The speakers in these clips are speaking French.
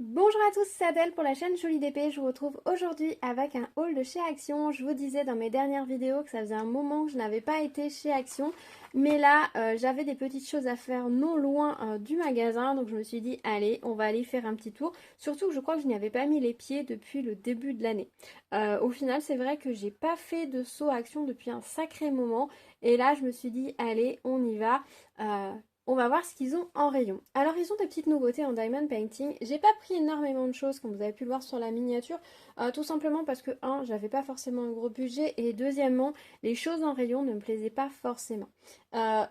Bonjour à tous, c'est Adèle pour la chaîne Jolie d'épée. Je vous retrouve aujourd'hui avec un haul de chez Action. Je vous disais dans mes dernières vidéos que ça faisait un moment que je n'avais pas été chez Action. Mais là, j'avais des petites choses à faire non loin du magasin. Donc je me suis dit, allez, on va aller faire un petit tour. Surtout que je crois que je n'y avais pas mis les pieds depuis le début de l'année. Au final, c'est vrai que j'ai pas fait de saut à Action depuis un sacré moment. Et là, je me suis dit, allez, on y va. On va voir ce qu'ils ont en rayon. Alors ils ont des petites nouveautés en diamond painting. J'ai pas pris énormément de choses comme vous avez pu le voir sur la miniature. Tout simplement parce que j'avais pas forcément un gros budget. Et deuxièmement, les choses en rayon ne me plaisaient pas forcément.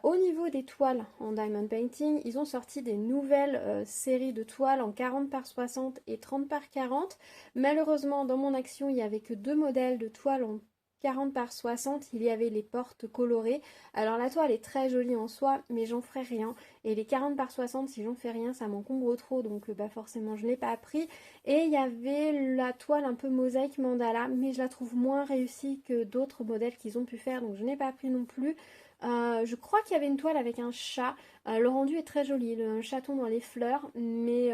Au niveau des toiles en diamond painting, ils ont sorti des nouvelles séries de toiles en 40 par 60 et 30 par 40. Malheureusement, dans mon action, il n'y avait que deux modèles de toiles en 40 par 60, il y avait les portes colorées. Alors la toile est très jolie en soi, mais j'en ferai rien. Et les 40 par 60, si j'en fais rien, ça m'encombre trop, donc forcément je ne l'ai pas pris. Et il y avait la toile un peu mosaïque mandala, mais je la trouve moins réussie que d'autres modèles qu'ils ont pu faire, donc je n'ai pas pris non plus. Je crois qu'il y avait une toile avec un chat. Le rendu est très joli, un chaton dans les fleurs, mais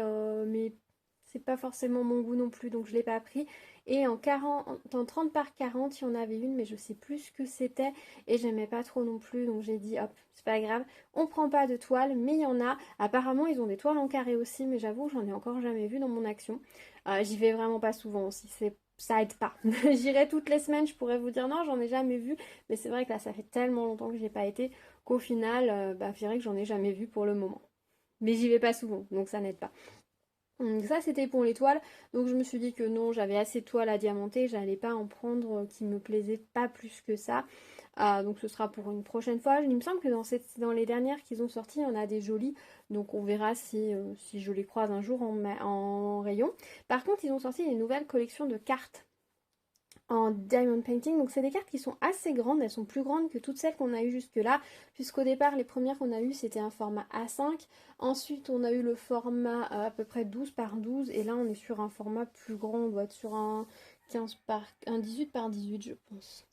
c'est pas forcément mon goût non plus, donc je ne l'ai pas pris. Et en 30 par 40, il y en avait une, mais je sais plus ce que c'était. Et j'aimais pas trop non plus, donc j'ai dit hop, c'est pas grave. On prend pas de toile, mais il y en a. Apparemment, ils ont des toiles en carré aussi, mais j'avoue, j'en ai encore jamais vu dans mon action. J'y vais vraiment pas souvent aussi, ça aide pas. J'irai toutes les semaines, je pourrais vous dire non, j'en ai jamais vu. Mais c'est vrai que là, ça fait tellement longtemps que j'ai pas été qu'au final, je dirais que j'en ai jamais vu pour le moment. Mais j'y vais pas souvent, donc ça n'aide pas. Donc ça c'était pour les toiles, donc je me suis dit que non, j'avais assez de toiles à diamanter, j'allais pas en prendre qui me plaisaient pas plus que ça. Donc ce sera pour une prochaine fois. Il me semble que dans les dernières qu'ils ont sorties, il y en a des jolies, donc on verra si je les croise un jour en rayon. Par contre, ils ont sorti une nouvelle collection de cartes en diamond painting. Donc c'est des cartes qui sont assez grandes, elles sont plus grandes que toutes celles qu'on a eues jusque-là, puisqu'au départ les premières qu'on a eues c'était un format A5, ensuite on a eu le format à peu près 12 par 12 et là on est sur un format plus grand, on doit être sur un 18 par 18 je pense.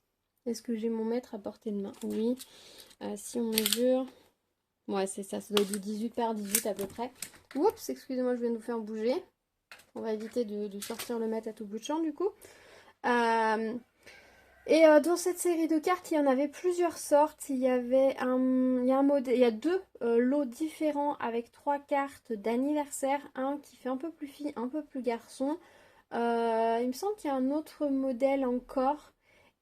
Est-ce que j'ai mon mètre à portée de main? Oui. Si on mesure... Ouais c'est ça, ça doit être du 18 par 18 à peu près. Oups, excusez-moi, je viens de vous faire bouger. On va éviter de sortir le mètre à tout bout de champ du coup. Euh, dans cette série de cartes, il y en avait plusieurs sortes. Il y a deux lots différents avec trois cartes d'anniversaire. Un qui fait un peu plus fille, un peu plus garçon. Il me semble qu'il y a un autre modèle encore.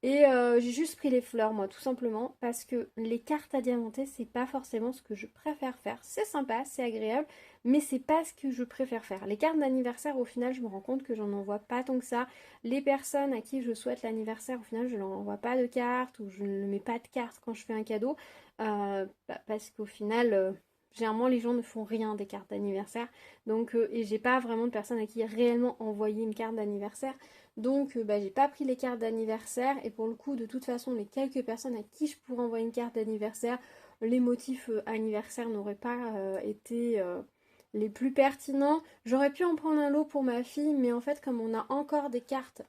Et j'ai juste pris les fleurs, moi, tout simplement, parce que les cartes à diamanter, c'est pas forcément ce que je préfère faire. C'est sympa, c'est agréable, mais c'est pas ce que je préfère faire. Les cartes d'anniversaire, au final, je me rends compte que j'en envoie pas tant que ça. Les personnes à qui je souhaite l'anniversaire, au final, je leur envoie pas de cartes ou je ne mets pas de cartes quand je fais un cadeau, parce qu'au final, généralement, les gens ne font rien des cartes d'anniversaire. Donc, et j'ai pas vraiment de personnes à qui réellement envoyer une carte d'anniversaire. Donc j'ai pas pris les cartes d'anniversaire et pour le coup de toute façon les quelques personnes à qui je pourrais envoyer une carte d'anniversaire, les motifs anniversaire n'auraient pas été les plus pertinents. J'aurais pu en prendre un lot pour ma fille mais en fait comme on a encore des cartes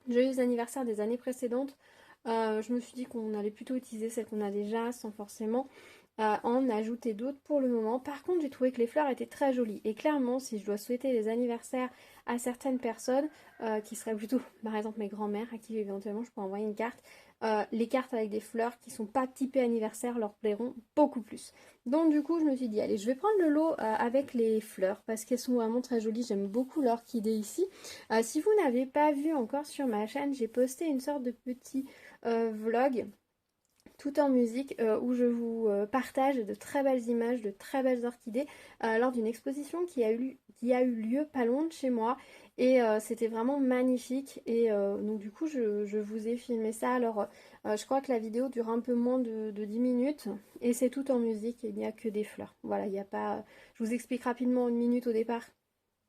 joyeux anniversaire des années précédentes, je me suis dit qu'on allait plutôt utiliser celles qu'on a déjà sans forcément en ajouter d'autres pour le moment. Par contre, j'ai trouvé que les fleurs étaient très jolies. Et clairement, si je dois souhaiter les anniversaires à certaines personnes, qui seraient plutôt, par exemple, mes grands-mères, à qui éventuellement je pourrais envoyer une carte, les cartes avec des fleurs qui sont pas typées anniversaire leur plairont beaucoup plus. Donc du coup, je me suis dit, allez, je vais prendre le lot avec les fleurs parce qu'elles sont vraiment très jolies. J'aime beaucoup l'orchidée ici. Si vous n'avez pas vu encore sur ma chaîne, j'ai posté une sorte de petit vlog tout en musique où je vous partage de très belles images, de très belles orchidées lors d'une exposition qui a eu lieu pas loin de chez moi et c'était vraiment magnifique et donc du coup je vous ai filmé ça. Alors je crois que la vidéo dure un peu moins de 10 minutes et c'est tout en musique, il n'y a que des fleurs. Voilà, il n'y a pas... Je vous explique rapidement une minute au départ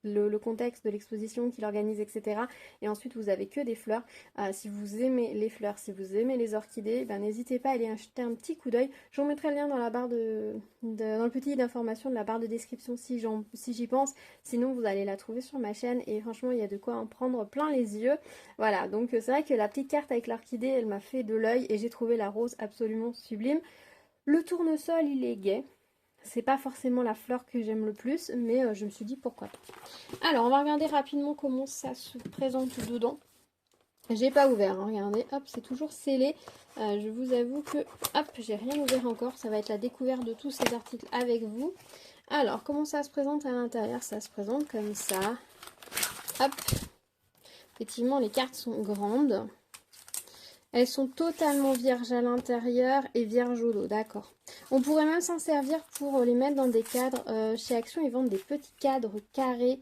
le contexte de l'exposition qu'il organise, etc. Et ensuite, vous avez que des fleurs. Si vous aimez les fleurs, si vous aimez les orchidées, ben, n'hésitez pas à aller jeter un petit coup d'œil. Je vous mettrai le lien dans la barre dans le petit d'information de la barre de description si j'y pense. Sinon, vous allez la trouver sur ma chaîne et franchement, il y a de quoi en prendre plein les yeux. Voilà, donc c'est vrai que la petite carte avec l'orchidée, elle m'a fait de l'œil et j'ai trouvé la rose absolument sublime. Le tournesol, il est gai. C'est pas forcément la fleur que j'aime le plus, mais je me suis dit pourquoi pas. Alors, on va regarder rapidement comment ça se présente dedans. J'ai pas ouvert, hein, regardez, hop, c'est toujours scellé. Je vous avoue que, hop, j'ai rien ouvert encore. Ça va être la découverte de tous ces articles avec vous. Alors, comment ça se présente à l'intérieur? Ça se présente comme ça. Hop. Effectivement, les cartes sont grandes. Elles sont totalement vierges à l'intérieur et vierges au dos, d'accord. On pourrait même s'en servir pour les mettre dans des cadres. Chez Action, ils vendent des petits cadres carrés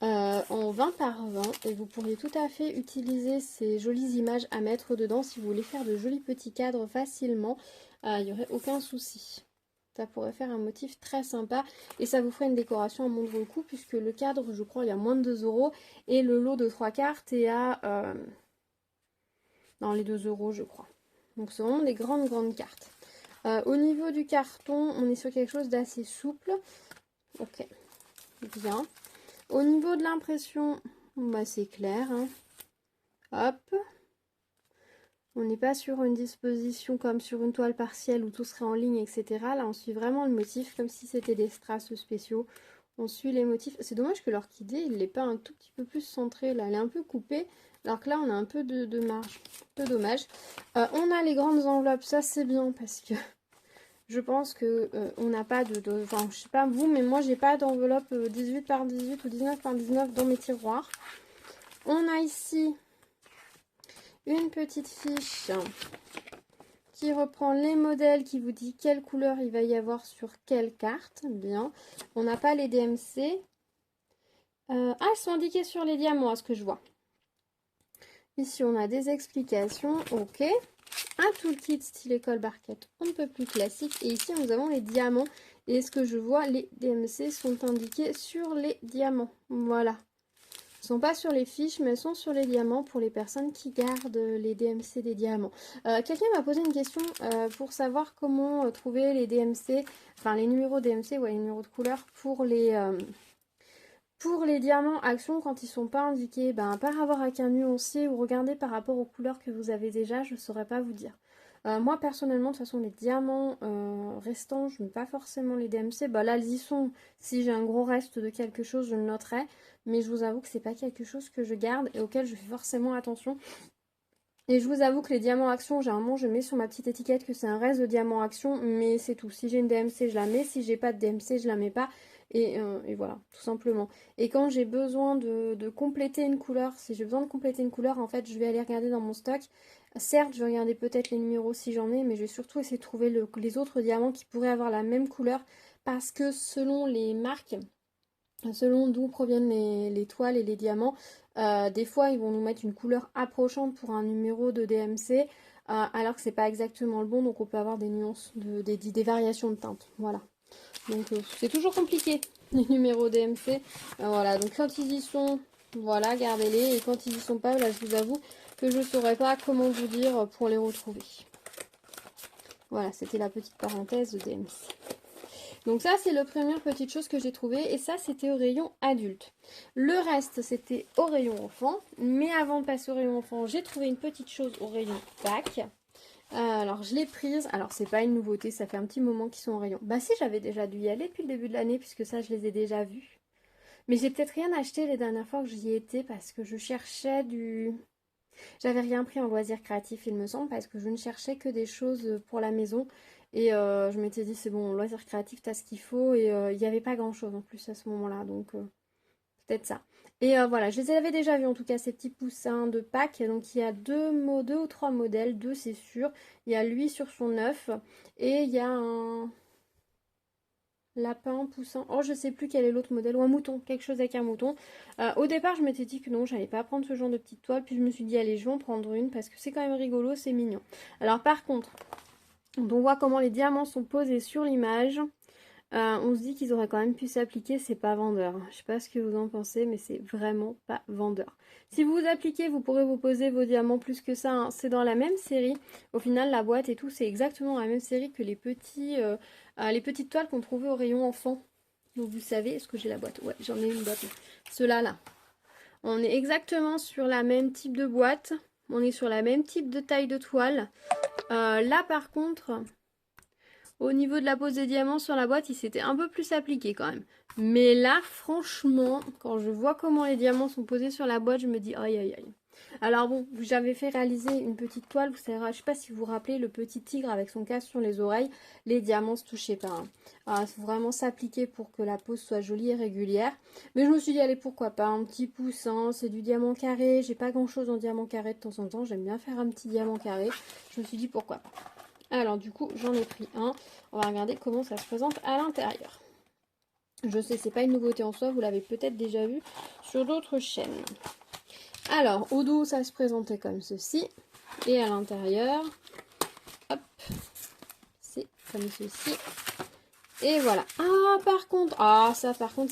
en 20 par 20. Et vous pourriez tout à fait utiliser ces jolies images à mettre dedans si vous voulez faire de jolis petits cadres facilement. Il n'y aurait aucun souci. Ça pourrait faire un motif très sympa et ça vous ferait une décoration à moindre coût puisque le cadre, je crois, il y a moins de 2 € et le lot de 3 cartes est à... dans les 2 € je crois. Donc c'est vraiment des grandes cartes. Au niveau du carton, on est sur quelque chose d'assez souple. Ok, bien. Au niveau de l'impression, bah c'est clair. Hein. Hop. On n'est pas sur une disposition comme sur une toile partielle où tout serait en ligne, etc. Là, on suit vraiment le motif comme si c'était des strass spéciaux. On suit les motifs. C'est dommage que l'orchidée, il n'est pas un tout petit peu plus centré. Là, elle est un peu coupée. Alors que là, on a un peu de marge. Un peu dommage. On a les grandes enveloppes. Ça, c'est bien parce que je pense que on n'a pas enfin, je sais pas vous, mais moi, j'ai pas d'enveloppe 18 par 18 ou 19 par 19 dans mes tiroirs. On a ici une petite fiche qui reprend les modèles, qui vous dit quelle couleur il va y avoir sur quelle carte. Bien. On n'a pas les DMC. Elles sont indiquées sur les diamants, à ce que je vois. Ici, on a des explications. Ok. Un toolkit style école barquette, on ne peut plus classique. Et ici, nous avons les diamants. Et ce que je vois, les DMC sont indiqués sur les diamants. Voilà. Ils ne sont pas sur les fiches, mais elles sont sur les diamants pour les personnes qui gardent les DMC des diamants. Quelqu'un m'a posé une question pour savoir comment trouver les DMC, enfin les numéros DMC, ouais, les numéros de couleur pour les diamants Action quand ils ne sont pas indiqués. Ben, par rapport à un nuancier ou regarder par rapport aux couleurs que vous avez déjà, je ne saurais pas vous dire. Moi personnellement, de toute façon, les diamants restants, je ne mets pas forcément les DMC. Bah là, elles y sont. Si j'ai un gros reste de quelque chose, je le noterai. Mais je vous avoue que c'est pas quelque chose que je garde et auquel je fais forcément attention. Et je vous avoue que les diamants Action, généralement, je mets sur ma petite étiquette que c'est un reste de diamants Action, mais c'est tout. Si j'ai une DMC, je la mets. Si j'ai pas de DMC, je la mets pas. Et voilà, tout simplement. Et quand j'ai besoin de compléter une couleur, si j'ai besoin de compléter une couleur, en fait, je vais aller regarder dans mon stock. Certes, je vais regarder peut-être les numéros si j'en ai, mais je vais surtout essayer de trouver les autres diamants qui pourraient avoir la même couleur. Parce que selon les marques, selon d'où proviennent les toiles et les diamants, des fois, ils vont nous mettre une couleur approchante pour un numéro de DMC, alors que c'est pas exactement le bon, donc on peut avoir des nuances, des variations de teintes. Voilà. Donc c'est toujours compliqué, les numéros DMC. Voilà, donc quand ils y sont, voilà, gardez-les. Et quand ils y sont pas, là, je vous avoue que je ne saurais pas comment vous dire pour les retrouver. Voilà, c'était la petite parenthèse de DMC. Donc ça, c'est la première petite chose que j'ai trouvée. Et ça, c'était au rayon adulte. Le reste, c'était au rayon enfant. Mais avant de passer au rayon enfant, j'ai trouvé une petite chose au rayon pack. Alors je l'ai prise, alors c'est pas une nouveauté, ça fait un petit moment qu'ils sont en rayon. Bah si, j'avais déjà dû y aller depuis le début de l'année puisque ça je les ai déjà vus. Mais j'ai peut-être rien acheté les dernières fois que j'y étais parce que je cherchais du... J'avais rien pris en loisirs créatifs il me semble parce que je ne cherchais que des choses pour la maison. Et je m'étais dit c'est bon, loisirs créatifs t'as ce qu'il faut et il n'y avait pas grand chose en plus à ce moment-là donc... peut-être ça. Et voilà, je les avais déjà vus en tout cas ces petits poussins de Pâques. Donc il y a deux ou trois modèles, deux c'est sûr. Il y a lui sur son œuf et il y a un lapin, poussin. Oh, je sais plus quel est l'autre modèle ou un mouton, quelque chose avec un mouton. Au départ, je m'étais dit que non, j'allais pas prendre ce genre de petite toile. Puis je me suis dit allez, je vais en prendre une parce que c'est quand même rigolo, c'est mignon. Alors par contre, on voit comment les diamants sont posés sur l'image. On se dit qu'ils auraient quand même pu s'appliquer, c'est pas vendeur. Je sais pas ce que vous en pensez, mais c'est vraiment pas vendeur. Si vous vous appliquez, vous pourrez vous poser vos diamants plus que ça. Hein. C'est dans la même série. Au final, la boîte et tout, c'est exactement la même série que les petites toiles qu'on trouvait au rayon enfant. Donc vous savez, est-ce que j'ai la boîte? Ouais, j'en ai une boîte. Ceux-là, là. On est exactement sur la même type de boîte. On est sur la même type de taille de toile. Là, par contre... au niveau de la pose des diamants sur la boîte, il s'était un peu plus appliqué quand même. Mais là, franchement, quand je vois comment les diamants sont posés sur la boîte, je me dis aïe aïe aïe. Alors bon, j'avais fait réaliser une petite toile, vous savez, je sais pas si vous vous rappelez, le petit tigre avec son casque sur les oreilles, les diamants se touchaient pas. Hein. Alors, il faut vraiment s'appliquer pour que la pose soit jolie et régulière. Mais je me suis dit, allez, pourquoi pas, un petit poussin, c'est du diamant carré, j'ai pas grand chose en diamant carré de temps en temps, j'aime bien faire un petit diamant carré. Je me suis dit, pourquoi pas. Alors du coup, j'en ai pris un, on va regarder comment ça se présente à l'intérieur. Je sais, c'est pas une nouveauté en soi, vous l'avez peut-être déjà vu sur d'autres chaînes. Alors, au dos, ça se présentait comme ceci. Et à l'intérieur, hop, c'est comme ceci. Et voilà. Ah, par contre,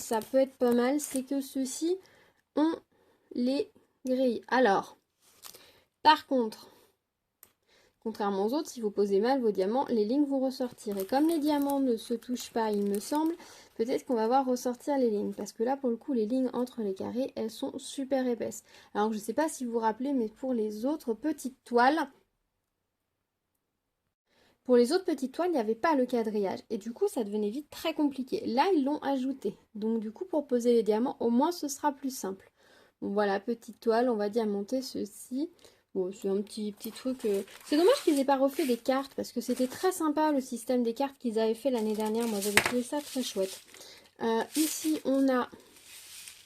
ça peut être pas mal, c'est que ceux-ci ont les grilles. Alors, par contre, contrairement aux autres, si vous posez mal vos diamants, les lignes vont ressortir. Et comme les diamants ne se touchent pas, il me semble, peut-être qu'on va voir ressortir les lignes. Parce que là, pour le coup, les lignes entre les carrés, elles sont super épaisses. Alors, je ne sais pas si vous vous rappelez, mais pour les autres petites toiles, il n'y avait pas le quadrillage. Et du coup, ça devenait vite très compliqué. Là, ils l'ont ajouté. Donc, du coup, pour poser les diamants, au moins, ce sera plus simple. Bon, voilà, petite toile, on va diamanter ceci. Bon, c'est un petit truc. C'est dommage qu'ils aient pas refait des cartes parce que c'était très sympa le système des cartes qu'ils avaient fait l'année dernière. Moi, j'avais trouvé ça très chouette. Ici, on a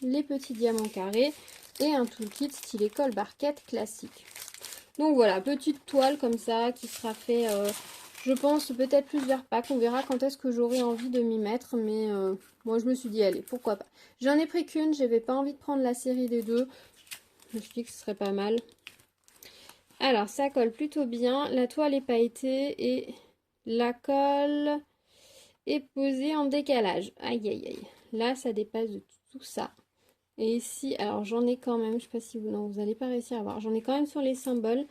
les petits diamants carrés et un toolkit style école barquette classique. Donc voilà, petite toile comme ça qui sera fait, je pense, peut-être plusieurs packs. On verra quand est-ce que j'aurai envie de m'y mettre. Mais moi, je me suis dit, allez, pourquoi pas. J'en ai pris qu'une, j'avais pas envie de prendre la série des deux. Je me suis dit que ce serait pas mal. Alors, ça colle plutôt bien. La toile est pailletée et la colle est posée en décalage. Aïe, aïe, aïe. Là, ça dépasse de tout ça. Et ici, alors j'en ai quand même, je sais pas si vous... Non, vous n'allez pas réussir à voir. J'en ai quand même sur les symboles,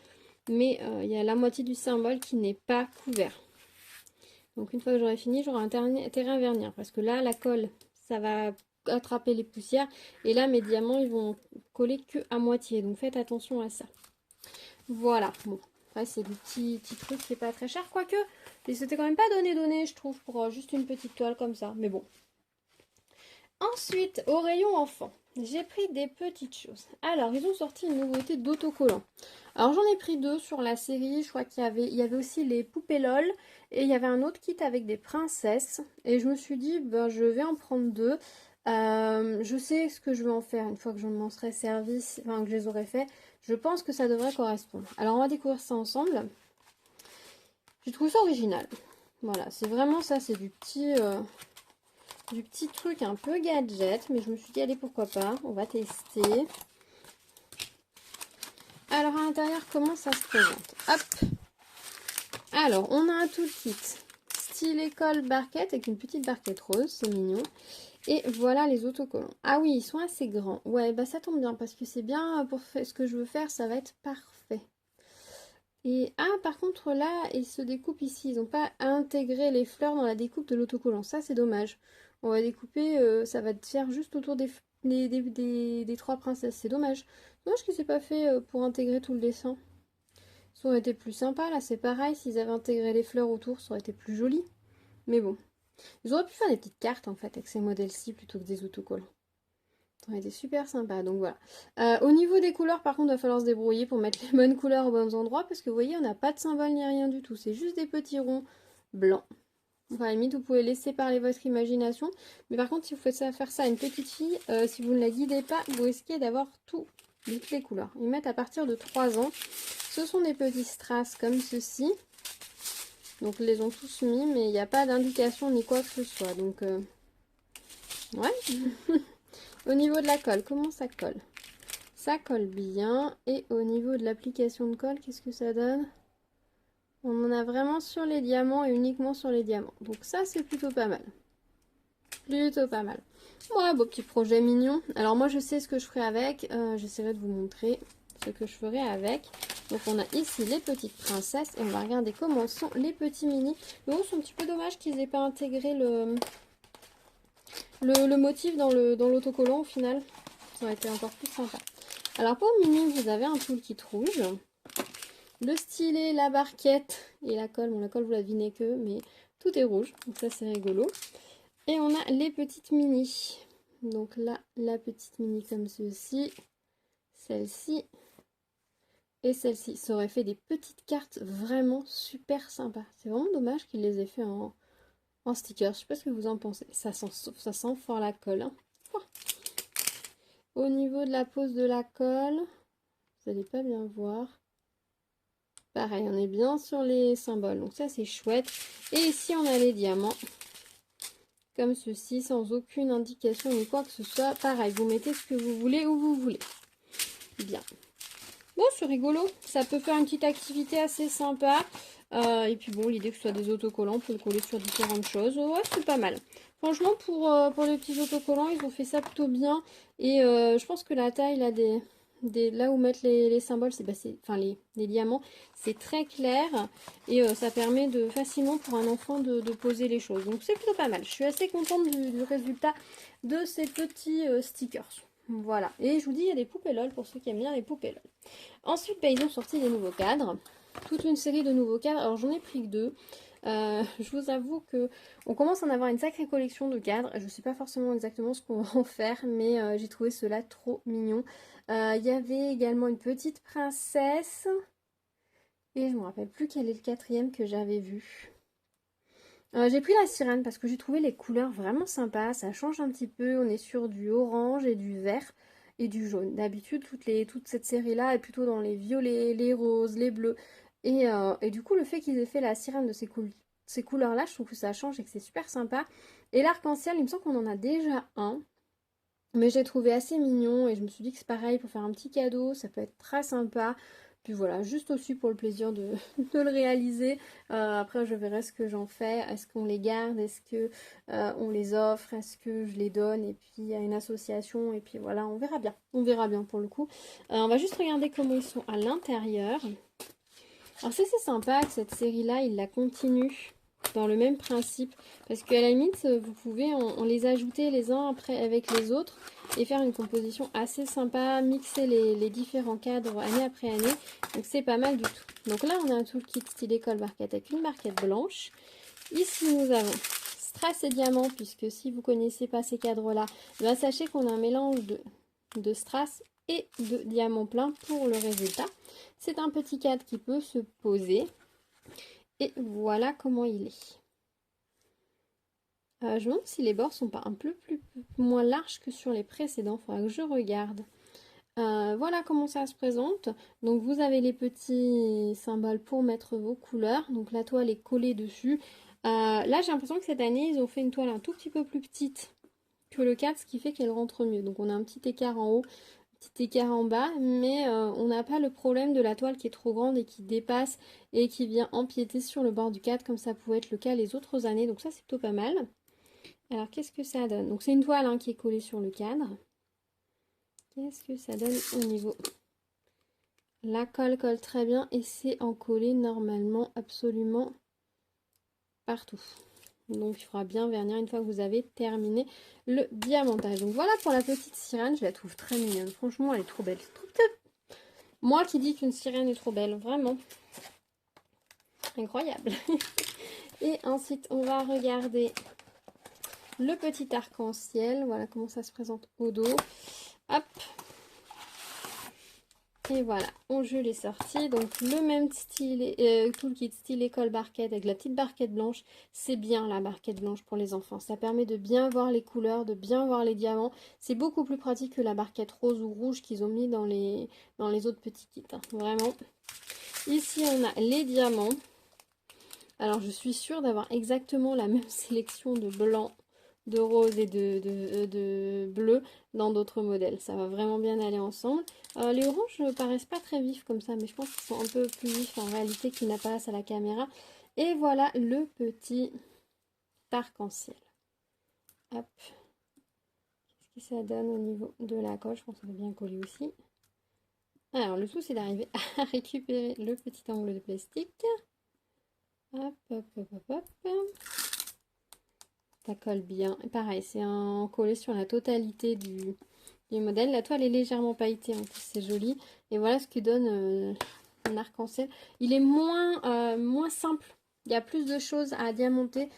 mais il y a la moitié du symbole qui n'est pas couvert. Donc une fois que j'aurai fini, j'aurai un terrain à vernir. Parce que là, la colle, ça va attraper les poussières. Et là, mes diamants, ils vont coller que à moitié. Donc faites attention à ça. Voilà, bon, après c'est du petit truc qui est pas très cher, quoique, mais c'était quand même pas donné, je trouve, pour juste une petite toile comme ça, mais bon. Ensuite, au rayon enfant, j'ai pris des petites choses. Alors, ils ont sorti une nouveauté d'autocollants. Alors, j'en ai pris deux sur la série, je crois qu'il y avait aussi les poupées LOL, et il y avait un autre kit avec des princesses, et je me suis dit, ben, je vais en prendre deux. Je sais ce que je vais en faire une fois que je m'en serai servi, enfin que je les aurai fait. Je pense que ça devrait correspondre. Alors on va découvrir ça ensemble. J'ai trouvé ça original. Voilà, c'est vraiment ça, c'est du petit truc un peu gadget. Mais je me suis dit, allez, pourquoi pas, on va tester. Alors à l'intérieur, comment ça se présente? Hop. Alors, on a un toolkit style école barquette avec une petite barquette rose, c'est mignon. Et voilà les autocollants. Ah oui, ils sont assez grands. Ouais, bah ça tombe bien parce que c'est bien pour ce que je veux faire, ça va être parfait. Et par contre là, ils se découpent ici. Ils n'ont pas intégré les fleurs dans la découpe de l'autocollant. Ça, c'est dommage. On va découper, ça va faire juste autour des trois princesses. C'est dommage. Dommage que c'est pas fait pour intégrer tout le dessin. Ça aurait été plus sympa. Là, c'est pareil. S'ils avaient intégré les fleurs autour, ça aurait été plus joli. Mais bon. Ils auraient pu faire des petites cartes en fait avec ces modèles-ci plutôt que des autocollants. Ça aurait été super sympa, donc voilà. Au niveau des couleurs, par contre, il va falloir se débrouiller pour mettre les bonnes couleurs aux bons endroits parce que vous voyez, on n'a pas de symbole ni rien du tout. C'est juste des petits ronds blancs. Enfin, à la limite, vous pouvez laisser parler votre imagination. Mais par contre, si vous faites faire ça à une petite fille, si vous ne la guidez pas, vous risquez d'avoir toutes les couleurs. Ils mettent à partir de 3 ans. Ce sont des petits strass comme ceci. Donc ils les ont tous mis, mais il n'y a pas d'indication ni quoi que ce soit. Donc, ouais. Au niveau de la colle, comment ça colle? Ça colle bien. Et au niveau de l'application de colle, qu'est-ce que ça donne? On en a vraiment sur les diamants et uniquement sur les diamants. Donc ça, c'est plutôt pas mal. Plutôt pas mal. Ouais, beau petit projet mignon. Alors moi, je sais ce que je ferai avec. J'essaierai de vous montrer ce que je ferai avec. Donc on a ici les petites princesses et on va regarder comment sont les petits mini. Le haut, c'est un petit peu dommage qu'ils aient pas intégré le motif dans l'autocollant au final. Ça aurait été encore plus sympa. Alors pour mini, vous avez un toolkit rouge. Le stylet, la barquette et la colle. Bon, la colle, vous la devinez que, mais Tout est rouge, donc ça c'est rigolo. Et on a les petites mini. Donc là, la petite mini comme ceci, celle-ci et celle-ci. Ça aurait fait des petites cartes vraiment super sympas. C'est vraiment dommage qu'ils les aient fait en stickers. Je sais pas ce que vous en pensez. Ça sent fort la colle. Hein. Au niveau de la pose de la colle, vous n'allez pas bien voir. Pareil, on est bien sur les symboles. Donc ça, c'est chouette. Et ici, on a les diamants. Comme ceci, sans aucune indication ni quoi que ce soit. Pareil, vous mettez ce que vous voulez où vous voulez. Bien. Bon, c'est rigolo. Ça peut faire une petite activité assez sympa. Et puis bon, l'idée que ce soit des autocollants, on peut le coller sur différentes choses. Ouais, c'est pas mal. Franchement, pour les petits autocollants, ils ont fait ça plutôt bien. Et je pense que la taille là, là où mettre les symboles, enfin les diamants, c'est très clair. Et ça permet de facilement pour un enfant de poser les choses. Donc c'est plutôt pas mal. Je suis assez contente du résultat de ces petits stickers. Voilà. Et je vous dis, il y a des poupées LOL pour ceux qui aiment bien les poupées LOL. Ensuite, ils ont sorti des nouveaux cadres. Toute une série de nouveaux cadres. Alors, j'en ai pris que 2. Je vous avoue que on commence à en avoir une sacrée collection de cadres. Je ne sais pas forcément exactement ce qu'on va en faire, mais j'ai trouvé cela trop mignon. Il y avait également une petite princesse. Et je ne me rappelle plus quel est le 4e que j'avais vu. J'ai pris la sirène parce que j'ai trouvé les couleurs vraiment sympas. Ça change un petit peu. On est sur du orange et du vert et du jaune. D'habitude, toute cette série-là est plutôt dans les violets, les roses, les bleus. Et du coup, le fait qu'ils aient fait la sirène de ces couleurs-là, je trouve que ça change et que c'est super sympa. Et l'arc-en-ciel, il me semble qu'on en a déjà un. Mais j'ai trouvé assez mignon et je me suis dit que c'est pareil pour faire un petit cadeau. Ça peut être très sympa. Puis voilà, juste aussi pour le plaisir de, de le réaliser. Après, je verrai ce que j'en fais. Est-ce qu'on les garde? Est-ce que on les offre? Est-ce que je les donne? Et puis à une association. Et puis voilà, on verra bien. On verra bien pour le coup. On va juste regarder comment ils sont à l'intérieur. Alors c'est sympa que cette série-là, il la continue dans le même principe. Parce qu'à la limite, vous pouvez en les ajouter les uns après avec les autres et faire une composition assez sympa, mixer les différents cadres année après année. Donc c'est pas mal du tout. Donc là, on a un toolkit style école barquette avec une barquette blanche. Ici, nous avons strass et diamant, puisque si vous ne connaissez pas ces cadres-là, ben sachez qu'on a un mélange de strass et de diamant plein pour le résultat. C'est un petit cadre qui peut se poser. Et voilà comment il est. Je me demande si les bords sont pas un peu moins larges que sur les précédents. Il faudra que je regarde. Voilà comment ça se présente. Donc vous avez les petits symboles pour mettre vos couleurs. Donc la toile est collée dessus. Là j'ai l'impression que cette année ils ont fait une toile un tout petit peu plus petite que le cadre, ce qui fait qu'elle rentre mieux. Donc on a un petit écart en haut, petit écart en bas, mais on n'a pas le problème de la toile qui est trop grande et qui dépasse et qui vient empiéter sur le bord du cadre comme ça pouvait être le cas les autres années. Donc ça c'est plutôt pas mal. Alors qu'est-ce que ça donne? Donc c'est une toile hein, qui est collée sur le cadre. Qu'est-ce que ça donne au niveau? La colle colle très bien et c'est encollé normalement absolument partout. Donc il faudra bien vernir une fois que vous avez terminé le diamantage. Donc voilà pour la petite sirène, je la trouve très mignonne. Franchement elle est trop belle. Moi qui dis qu'une sirène est trop belle, vraiment. Incroyable. Et ensuite on va regarder le petit arc-en-ciel. Voilà comment ça se présente au dos. Hop. Et voilà, je l'ai sorti. Donc le même style, toolkit style école barquette avec la petite barquette blanche. C'est bien la barquette blanche pour les enfants. Ça permet de bien voir les couleurs, de bien voir les diamants. C'est beaucoup plus pratique que la barquette rose ou rouge qu'ils ont mis dans les autres petits kits. Hein. Vraiment. Ici, on a les diamants. Alors, je suis sûre d'avoir exactement la même sélection de blanc, de rose et de bleu dans d'autres modèles. Ça va vraiment bien aller ensemble. Les oranges ne paraissent pas très vifs comme ça, mais je pense qu'ils sont un peu plus vifs en réalité qu'ils n'apparaissent à la caméra. Et voilà le petit arc-en-ciel. Hop. Qu'est-ce que ça donne au niveau de la colle? Je pense qu'on va bien coller aussi. Alors, le tout, c'est d'arriver à récupérer le petit angle de plastique. Hop, hop, hop, hop, hop. Ça colle bien. Et pareil, c'est un collé sur la totalité du modèle. La toile est légèrement pailletée, en plus c'est joli. Et voilà ce que donne un arc-en-ciel. Il est moins simple Il y a plus de choses à diamanter,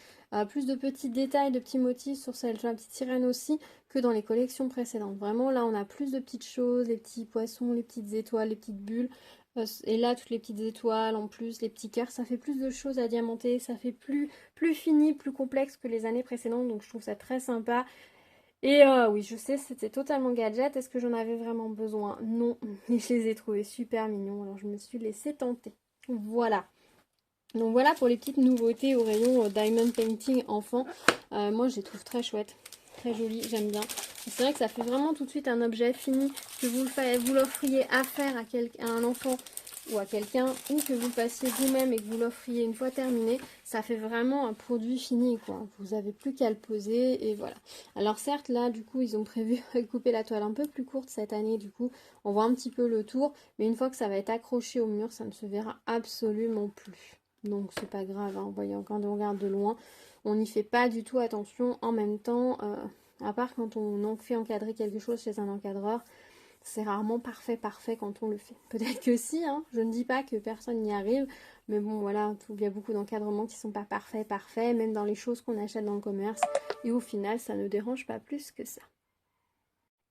plus de petits détails, de petits motifs sur la petite sirène aussi que dans les collections précédentes. Vraiment, là, on a plus de petites choses, les petits poissons, les petites étoiles, les petites bulles. Et là, toutes les petites étoiles, en plus, les petits cœurs, ça fait plus de choses à diamanter, ça fait plus fini, plus complexe que les années précédentes, donc je trouve ça très sympa. Et oui, je sais, c'était totalement gadget. Est-ce que j'en avais vraiment besoin? Non, mais je les ai trouvés super mignons, alors je me suis laissée tenter. Voilà. Donc voilà pour les petites nouveautés au rayon Diamond Painting enfant. Moi, je les trouve très chouettes, très jolies, j'aime bien. C'est vrai que ça fait vraiment tout de suite un objet fini, que vous l'offriez à faire à un enfant ou à quelqu'un, ou que vous le fassiez vous-même et que vous l'offriez une fois terminé, ça fait vraiment un produit fini, quoi. Vous n'avez plus qu'à le poser et voilà. Alors certes, là, du coup, ils ont prévu de couper la toile un peu plus courte cette année, du coup, on voit un petit peu le tour, mais une fois que ça va être accroché au mur, ça ne se verra absolument plus. Donc c'est pas grave, hein. Vous voyez, quand on regarde de loin, on n'y fait pas du tout attention en même temps, à part quand on en fait encadrer quelque chose chez un encadreur. C'est rarement parfait quand on le fait. Peut-être que si, hein, je ne dis pas que personne n'y arrive, mais bon voilà, il y a beaucoup d'encadrements qui sont pas parfaits, même dans les choses qu'on achète dans le commerce, et au final ça ne dérange pas plus que ça.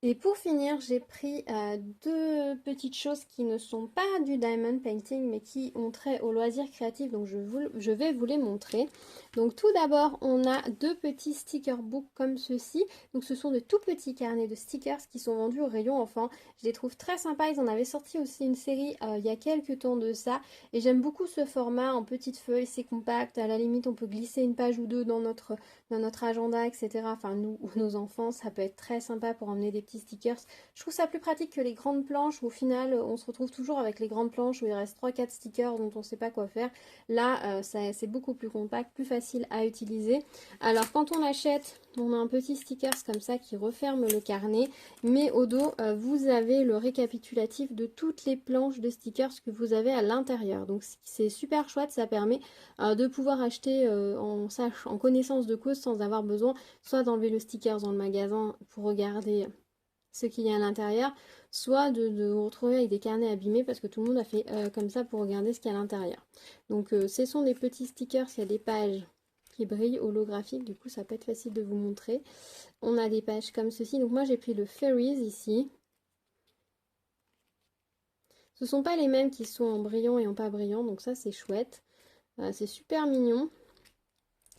Et pour finir, j'ai pris deux petites choses qui ne sont pas du diamond painting, mais qui ont trait au loisir créatif, donc je vais vous les montrer. Donc tout d'abord, on a deux petits sticker books comme ceci. Donc ce sont de tout petits carnets de stickers qui sont vendus au rayon enfant. Je les trouve très sympas, ils en avaient sorti aussi une série il y a quelques temps de ça. Et j'aime beaucoup ce format en petites feuilles, c'est compact, à la limite on peut glisser une page ou deux dans notre agenda, etc. Enfin, nous ou nos enfants, ça peut être très sympa pour emmener des petits stickers. Je trouve ça plus pratique que les grandes planches où au final, on se retrouve toujours avec les grandes planches où il reste 3-4 stickers dont on ne sait pas quoi faire. Là, c'est beaucoup plus compact, plus facile à utiliser. Alors, quand on achète, on a un petit sticker comme ça qui referme le carnet, mais au dos, vous avez le récapitulatif de toutes les planches de stickers que vous avez à l'intérieur. Donc, c'est super chouette, ça permet de pouvoir acheter en connaissance de cause sans avoir besoin soit d'enlever le sticker dans le magasin pour regarder ce qu'il y a à l'intérieur, soit de vous retrouver avec des carnets abîmés parce que tout le monde a fait comme ça pour regarder ce qu'il y a à l'intérieur. Donc ce sont des petits stickers, il y a des pages qui brillent holographiques, du coup ça peut être facile de vous montrer. On a des pages comme ceci, donc moi j'ai pris le Fairies ici. Ce ne sont pas les mêmes qui sont en brillant et en pas brillant, donc ça c'est chouette. C'est super mignon.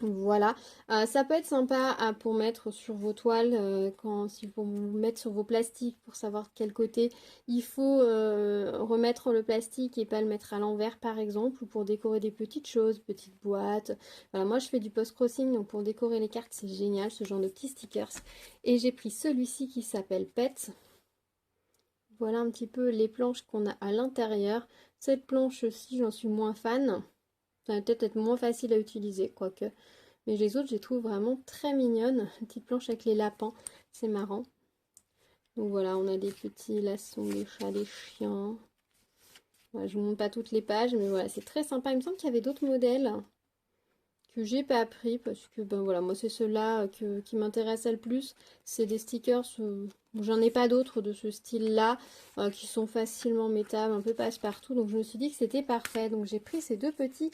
Voilà, ça peut être sympa pour mettre sur vos toiles, si vous mettre sur vos plastiques pour savoir quel côté il faut remettre le plastique et pas le mettre à l'envers par exemple, ou pour décorer des petites choses, petites boîtes. Voilà, moi je fais du post-crossing, donc pour décorer les cartes c'est génial ce genre de petits stickers. Et j'ai pris celui-ci qui s'appelle Pets. Voilà un petit peu les planches qu'on a à l'intérieur. Cette planche-ci j'en suis moins fan, ça va peut-être être moins facile à utiliser, quoique. Mais les autres, je les trouve vraiment très mignonnes. Une petite planche avec les lapins, c'est marrant. Donc voilà, on a des petits laçons, des chats, des chiens. Voilà, je ne vous montre pas toutes les pages, mais voilà, c'est très sympa. Il me semble qu'il y avait d'autres modèles que j'ai pas pris parce que ben voilà, moi c'est ceux-là qui m'intéressent le plus. C'est des stickers, j'en ai pas d'autres de ce style-là qui sont facilement mettables, un peu passe-partout. Donc je me suis dit que c'était parfait. Donc j'ai pris ces deux petits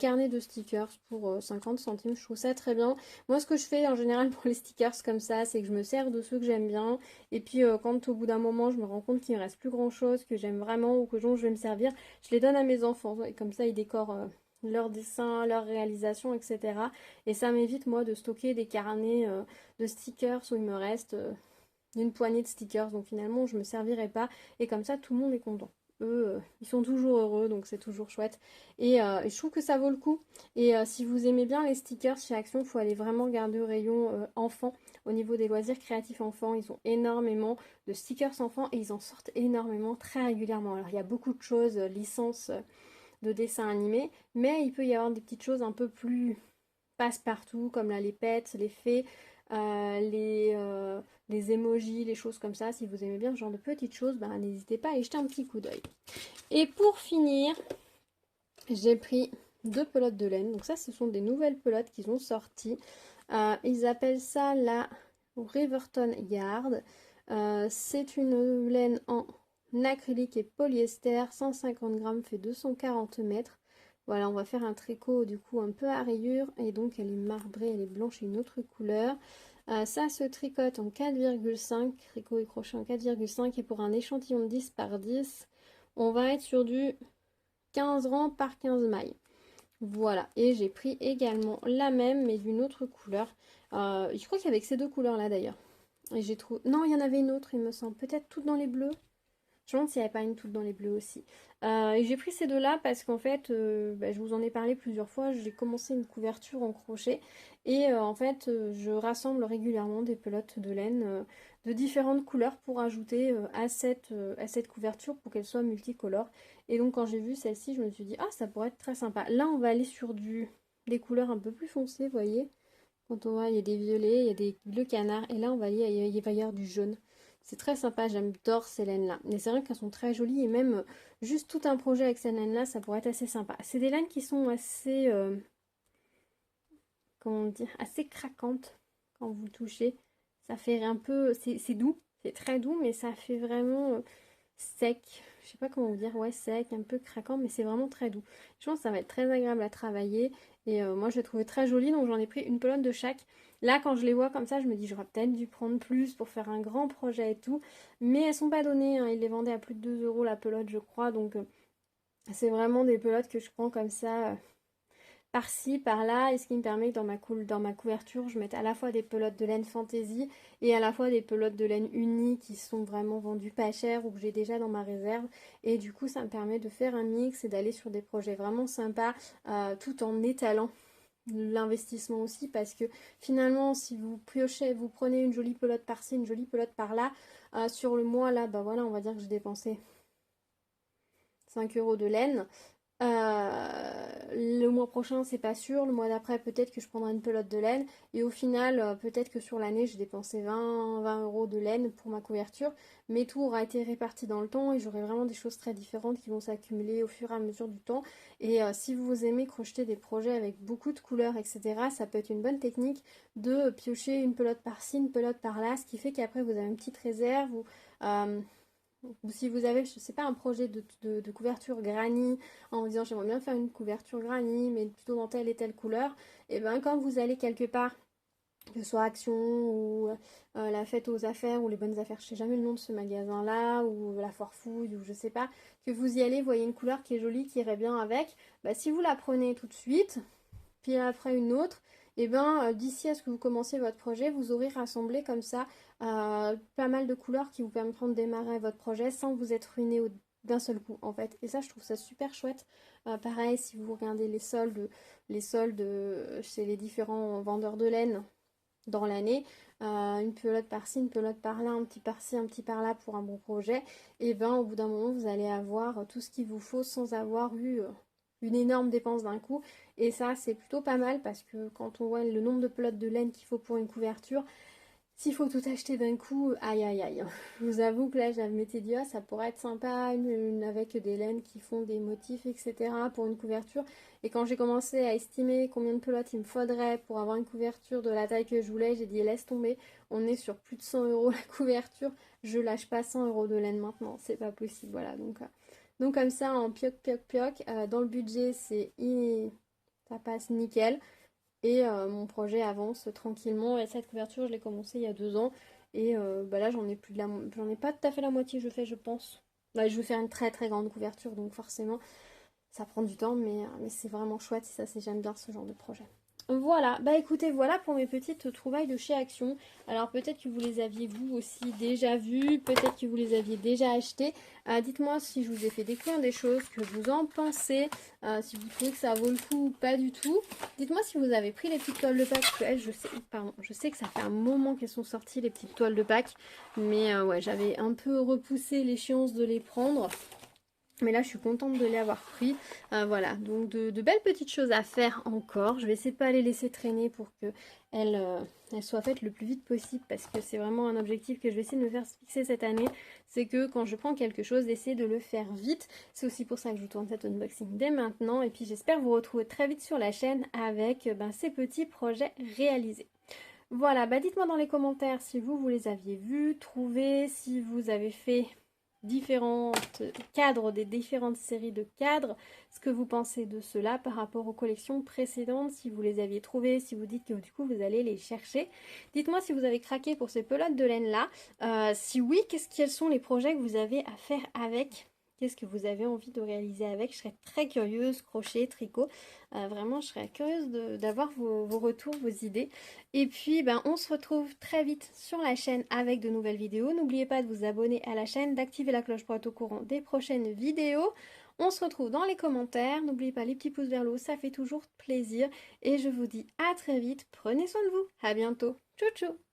carnets de stickers pour 50 centimes. Je trouve ça très bien. Moi ce que je fais en général pour les stickers comme ça, c'est que je me sers de ceux que j'aime bien. Et puis quand au bout d'un moment je me rends compte qu'il ne reste plus grand-chose que j'aime vraiment ou que dont je vais me servir, je les donne à mes enfants. Et comme ça ils décorent leurs dessins, leurs réalisations, etc. Et ça m'évite moi de stocker des carnets de stickers où il me reste une poignée de stickers. Donc finalement je ne me servirai pas et comme ça tout le monde est content. Eux, ils sont toujours heureux, donc c'est toujours chouette. Et je trouve que ça vaut le coup. Et si vous aimez bien les stickers chez Action, il faut aller vraiment regarder au rayon enfants. Au niveau des loisirs créatifs enfants, ils ont énormément de stickers enfants et ils en sortent énormément très régulièrement. Alors il y a beaucoup de choses, licences de dessins animés, mais il peut y avoir des petites choses un peu plus passe-partout, comme là les pets, les fées, les emojis, les choses comme ça. Si vous aimez bien ce genre de petites choses, ben, n'hésitez pas à y jeter un petit coup d'œil. Et pour finir, j'ai pris deux pelotes de laine. Donc ça, ce sont des nouvelles pelotes qu'ils ont sorties. Ils appellent ça la Riverton Yard. C'est une laine en acrylique et polyester. 150 grammes fait 240 mètres. Voilà, on va faire un tricot du coup un peu à rayures et donc elle est marbrée, elle est blanche et une autre couleur. Ça se tricote en 4,5, tricot et crochet en 4,5 et pour un échantillon de 10 par 10, on va être sur du 15 rangs par 15 mailles. Voilà, et j'ai pris également la même mais d'une autre couleur. Je crois qu'avec ces deux couleurs là d'ailleurs. Et j'ai trouvé... Non, il y en avait une autre, il me semble. Peut-être toutes dans les bleus. Je me demande s'il n'y avait pas une toute dans les bleus aussi. Et j'ai pris ces deux-là parce qu'en fait, je vous en ai parlé plusieurs fois, j'ai commencé une couverture en crochet et en fait, je rassemble régulièrement des pelotes de laine de différentes couleurs pour ajouter à cette couverture pour qu'elle soit multicolore. Et donc quand j'ai vu celle-ci, je me suis dit, ah, ça pourrait être très sympa. Là, on va aller sur des couleurs un peu plus foncées, vous voyez. Quand on voit, il y a des violets, il y a des bleus canards et là, on va aller, il va y avoir du jaune. C'est très sympa, j'adore ces laines-là. Mais c'est vrai qu'elles sont très jolies et même juste tout un projet avec ces laines-là, ça pourrait être assez sympa. C'est des laines qui sont assez, comment dire, assez craquantes quand vous touchez. Ça fait un peu, c'est doux, c'est très doux, mais ça fait vraiment sec. Je sais pas comment vous dire, ouais, sec, un peu craquant, mais c'est vraiment très doux. Je pense que ça va être très agréable à travailler. Et moi, je l'ai trouvé très jolie, donc j'en ai pris une pelote de chaque. Là, quand je les vois comme ça, je me dis, j'aurais peut-être dû prendre plus pour faire un grand projet et tout. Mais elles sont pas données, hein. Ils les vendaient à plus de 2 euros la pelote, je crois. Donc, c'est vraiment des pelotes que je prends comme ça. Par-ci, par-là, et ce qui me permet que dans ma couverture, je mette à la fois des pelotes de laine fantaisie et à la fois des pelotes de laine unie qui sont vraiment vendues pas cher ou que j'ai déjà dans ma réserve. Et du coup, ça me permet de faire un mix et d'aller sur des projets vraiment sympas tout en étalant l'investissement aussi parce que finalement si vous piochez, vous prenez une jolie pelote par-ci, une jolie pelote par-là, sur le mois là, bah voilà, on va dire que j'ai dépensé 5 euros de laine. Le mois prochain, c'est pas sûr. Le mois d'après, peut-être que je prendrai une pelote de laine. Et au final, peut-être que sur l'année, j'ai dépensé 20 euros de laine pour ma couverture. Mais tout aura été réparti dans le temps et j'aurai vraiment des choses très différentes qui vont s'accumuler au fur et à mesure du temps. Et si vous aimez crocheter des projets avec beaucoup de couleurs, etc., ça peut être une bonne technique de piocher une pelote par-ci, une pelote par-là, ce qui fait qu'après, vous avez une petite réserve ou si vous avez, je sais pas, un projet de couverture granny en vous disant j'aimerais bien faire une couverture granny mais plutôt dans telle et telle couleur, et bien quand vous allez quelque part, que ce soit Action ou la fête aux affaires ou les bonnes affaires, je sais jamais le nom de ce magasin là, ou la foire fouille ou je sais pas, que vous y allez, voyez une couleur qui est jolie, qui irait bien avec, bah, si vous la prenez tout de suite, puis après une autre, et ben d'ici à ce que vous commenciez votre projet, vous aurez rassemblé comme ça pas mal de couleurs qui vous permettront de démarrer votre projet sans vous être ruiné d'un seul coup en fait. Et ça, je trouve ça super chouette. Pareil, si vous regardez les soldes chez les différents vendeurs de laine dans l'année, une pelote par-ci, une pelote par-là, un petit par-ci, un petit par-là pour un bon projet, et ben au bout d'un moment, vous allez avoir tout ce qu'il vous faut sans avoir eu une énorme dépense d'un coup. Et ça, c'est plutôt pas mal parce que quand on voit le nombre de pelotes de laine qu'il faut pour une couverture, s'il faut tout acheter d'un coup, aïe aïe aïe. Je vous avoue que là, je m'étais dit, ah, ça pourrait être sympa, avec des laines qui font des motifs, etc. pour une couverture. Et quand j'ai commencé à estimer combien de pelotes il me faudrait pour avoir une couverture de la taille que je voulais, j'ai dit, laisse tomber, on est sur plus de 100 euros la couverture. Je lâche pas 100 euros de laine maintenant, c'est pas possible. Voilà, donc comme ça, en pioc pioc pioc, dans le budget, ça passe nickel. Et mon projet avance tranquillement. Et cette couverture, je l'ai commencé il y a 2 ans. Et bah là, j'en ai pas tout à fait la moitié je fais, je pense. Là, je veux faire une très très grande couverture, donc forcément, ça prend du temps, mais c'est vraiment chouette. Et ça, j'aime bien ce genre de projet. Voilà, bah écoutez, voilà pour mes petites trouvailles de chez Action. Alors peut-être que vous les aviez vous aussi déjà vues, peut-être que vous les aviez déjà achetées. Dites-moi si je vous ai fait découvrir des choses, que vous en pensez, si vous trouvez que ça vaut le coup ou pas du tout. Dites-moi si vous avez pris les petites toiles de Pâques, parce que je sais que ça fait un moment qu'elles sont sorties les petites toiles de Pâques, mais ouais, j'avais un peu repoussé l'échéance de les prendre. Mais là, je suis contente de les avoir pris. Voilà, donc de belles petites choses à faire encore. Je vais essayer de pas les laisser traîner pour qu'elles soient faites le plus vite possible parce que c'est vraiment un objectif que je vais essayer de me faire fixer cette année. C'est que quand je prends quelque chose, d'essayer de le faire vite. C'est aussi pour ça que je vous tourne cet unboxing dès maintenant. Et puis j'espère vous retrouver très vite sur la chaîne avec ces petits projets réalisés. Voilà, bah dites-moi dans les commentaires si vous les aviez vus, trouvés, si vous avez fait différentes cadres, des différentes séries de cadres, ce que vous pensez de cela par rapport aux collections précédentes, si vous les aviez trouvées, si vous dites que du coup vous allez les chercher. Dites-moi si vous avez craqué pour ces pelotes de laine là. Si oui, quels sont les projets que vous avez à faire avec? Qu'est-ce que vous avez envie de réaliser avec? Je serais très curieuse, crochet, tricot. Vraiment, je serais curieuse d'avoir vos retours, vos idées. Et puis, ben, on se retrouve très vite sur la chaîne avec de nouvelles vidéos. N'oubliez pas de vous abonner à la chaîne, d'activer la cloche pour être au courant des prochaines vidéos. On se retrouve dans les commentaires. N'oubliez pas les petits pouces vers le haut, ça fait toujours plaisir. Et je vous dis à très vite. Prenez soin de vous. À bientôt. Tchou tchou.